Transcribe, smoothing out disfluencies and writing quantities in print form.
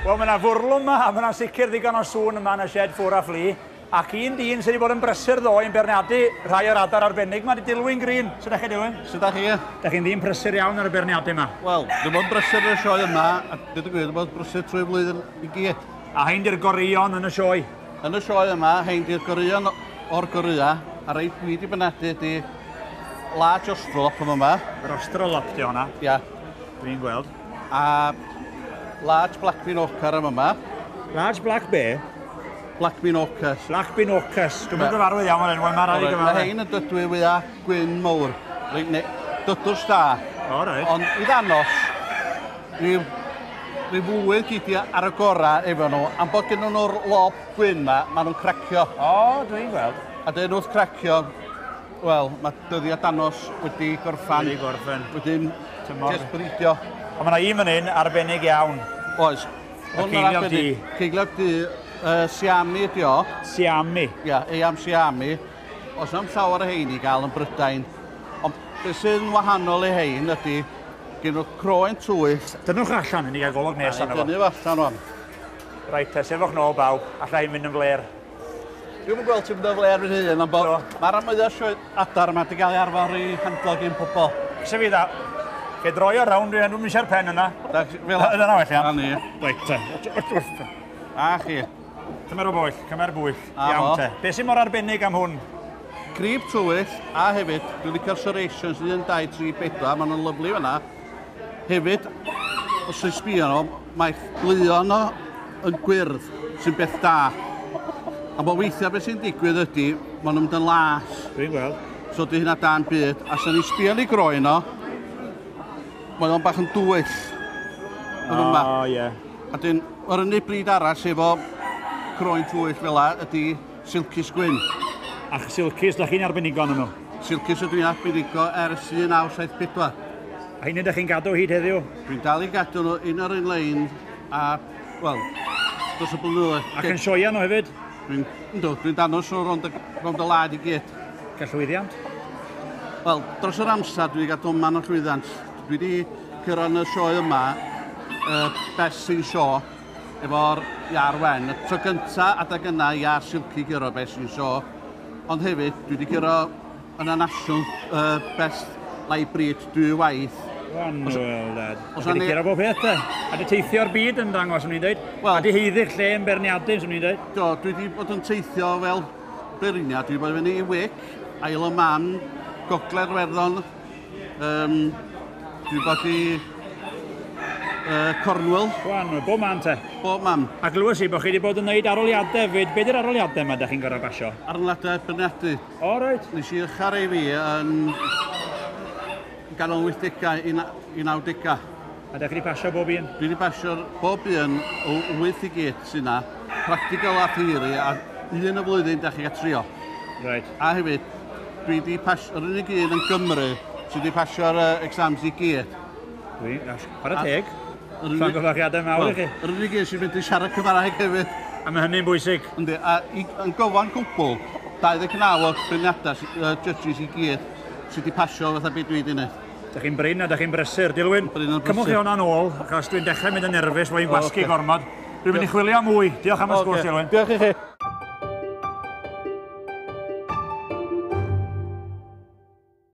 Wel, mae yna fwrlwm yma, a mae yna sicr ddigon o sŵn yma yn y shed ffwr a ffli. Ac un dyn sydd wedi bod yn brysur ddo i'n berniadu rhai o'r adar arbennig. Mae Dilwyn Green. Sut ydych chi, Dilwyn? Sut ydych chi? Ydych chi'n ddyn brysur iawn ar y berniadu yma? Wel, dwi'n bod brysur y sioe yma, a dwi'n bod brysur trwy flwyddyn i gyd. A hein di'r gorion yn y sioe? Yn y sioe yma, hein di'r gorion o'r goria, a rei dwi wedi benadu ydi large australop yma. Yr australop di honna? Ia. Dwi'n gweld. A large black binocchar yma. Large black bear? Black binocchus. Black binocchus. Dwi'n mynd gyfarwydd iawn o'r enw yma rhaid i gyfarwydd. Mae hein yn dydwy wya gwyn mawr. Dydw'r star. O, reit. Ond i ddanos, rhyw fwydd gyd ar y gora efo nhw, am bod gen nhw'r lob gwyn ma, maen nhw'n cracio. O, dwi'n gweld. A dyn nhw'n cracio, wel, mae dyddi a danos wedi gorffan. Wedi gorffen. Wedyn, jes bridio. Ond mae yna un fan hyn arbennig iawn. Oes. Ceiliog du. Ceiliog du. Siami ydi o. Siami? Ia, eam Siami. Os am llawer o hein i gael yn Brydain. Ond beth sy'n wahanol i hein ydy, gen nhw croen twyll. Dynwch allan i ni gael golwg nes arno fo. Dynnu allan o'n. Reit, sefwch nôl bawb, allai mynd yn fler. Dwi'n gweld ti'n mynd yn fler yn hyn, ond mae'r amwyddo sioe adar yma wedi cael ei arfer i handlo gen pobl. Se fi dda, ge droi o rawn, dwi'n eisiau'r pen yna. Yna well iawn. Ni. Reit, A chi. Cymer bwyll. Iawn te. Be sy'n mor arbennig am hwn? Grib twyll, a hefyd, dwi'n licio'r serrations 1, 2, 3, 4, maen nhw'n lyflu fyna. Hefyd, os ydych sbio nhw, mae gluon o yn gwyrdd sy'n beth da. A bod weithiau beth sy'n digwydd ydy, maen nhw'n mynd yn las. Dwi'n gweld. So di hynna da'n byd. A sy'n ni sbio ni groen o, mae o'n bach yn dwyll. O, ie. A dyn, o'r unig bryd arall efo croen twyll fel la ydy silkis gwyn. Ach, silkis, da chi'n arbenigon nhw? Silkis ydw i'n arbenigo ers 1974. A hyn ydych chi'n gadw hyd heddiw? Dwi'n dal i gadw nhw un ar un lein a, wel, dros y blynyddoedd. Ac yn sioia nhw hefyd? Dwi'n danos nhw rond y lad i gyd. Gael llwyddiant? Wel, dros yr amser dwi wedi gadw man o llwyddiant. Dwi wedi cyrra yn y sioe yma, Best in Show, efo'r iar wen. Y tro gynta adag yna iar silky gyro Best in Show. Ond hefyd, dwi wedi gyro yn y National Best Live Breed 2 waith. Wel, dad. Dwi wedi gyro bob peth, de. A di teithio'r byd yn dangos, yn ni'n dweud. A di heiddi'ch lle yn berniadu, yn ni'n dweud. Do, dwi wedi bod yn teithio fel berniad. Dwi wedi bod yn fyny i Wic, Isle of Man, Gogledd Werddon. Dwi wedi bod i Cornwall. Wan, bob man te. Bob man. A glywys i bod chi wedi bod yn gwneud aroliadau fyd. Be di'r aroliadau yma da chi'n gorau basio? Aroliadau berniadu. O, reit. Nes i uchar ei fi yn ganol 80au i 90au. A da chi wedi pasio bob un? Dwi wedi pasio bob un o 8 i gyd sy'n na. Practical a theory a un y flwyddyn da chi gael trio. Reit. A hefyd, dwi wedi pasio, yr unig un yn Gymru sydd wedi pasio'r exams i gyd. Dwi, ar y teg. Llongyfarchiadau mawr i chi. Yr unig un sy'n mynd i siarad Cymraeg hefyd. A mae hynny'n bwysig. Yndi, a yn gyfan cwbl, 29 o briniadau judges i gyd sydd wedi pasio fatha beth dwi wedi gwneud. Da chi'n bryn a da chi'n brysur. Dilwyn, cymwch chi hwnna'n ôl, achos dwi'n dechrau mynd yn nerfus, fo i'n gwasgu gormod. Dwi'n mynd i chwilio am mwy. Diolch am y sgwrs, Dilwyn. Diolch i chi.